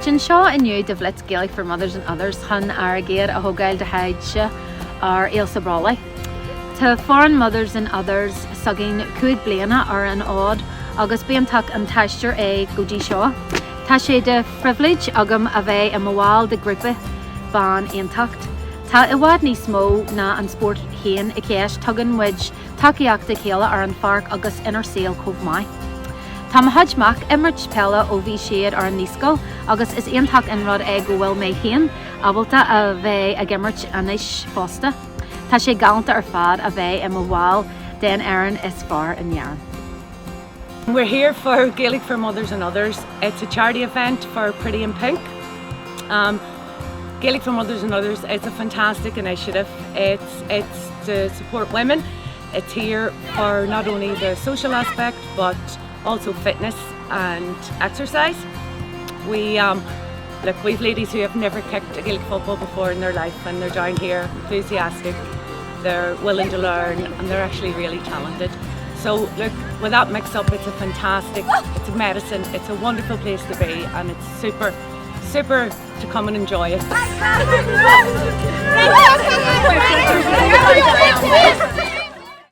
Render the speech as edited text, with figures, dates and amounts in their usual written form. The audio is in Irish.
Imagine seo inniu de bhlit Gaelic for Mothers and Others chun agéad a thugáil de haidse ar Ailsa Brálaigh. Tá foreign mothers and others sagin cuaig bliana ar an ád agus bíonntach an taistear go dtí seo. Tá sé de privilege agam a bheith am mháil de grúpa bán aontacht. Tá I bhfad níos mó na an sport chéan I céis tugan muid takeíochta chéile ar an farc agus inar saol Chomh Maith. Tá hajmach imirt pella ó bhí siad ar an níoscail agus is aontacht in rud go bhfuil mé chéan ábalta a bheith a gimmert anis fásta. Tá sé galanta ar fad a bheith am mháil den aireann is fearr an nearn. We're here for Gaelic for Mothers and Others. It's a charity event for Pretty in Pink. Gaelic for Mothers and Others is a fantastic initiative. It's to support women. It's here for not only the social aspect but also fitness and exercise. We've ladies who have never kicked a Gaelic football before in their life, and they're down here enthusiastic, they're willing to learn, and they're actually really talented. So look, with that mix up, it's a fantastic, it's a medicine, it's a wonderful place to be, and it's super to come and enjoy it.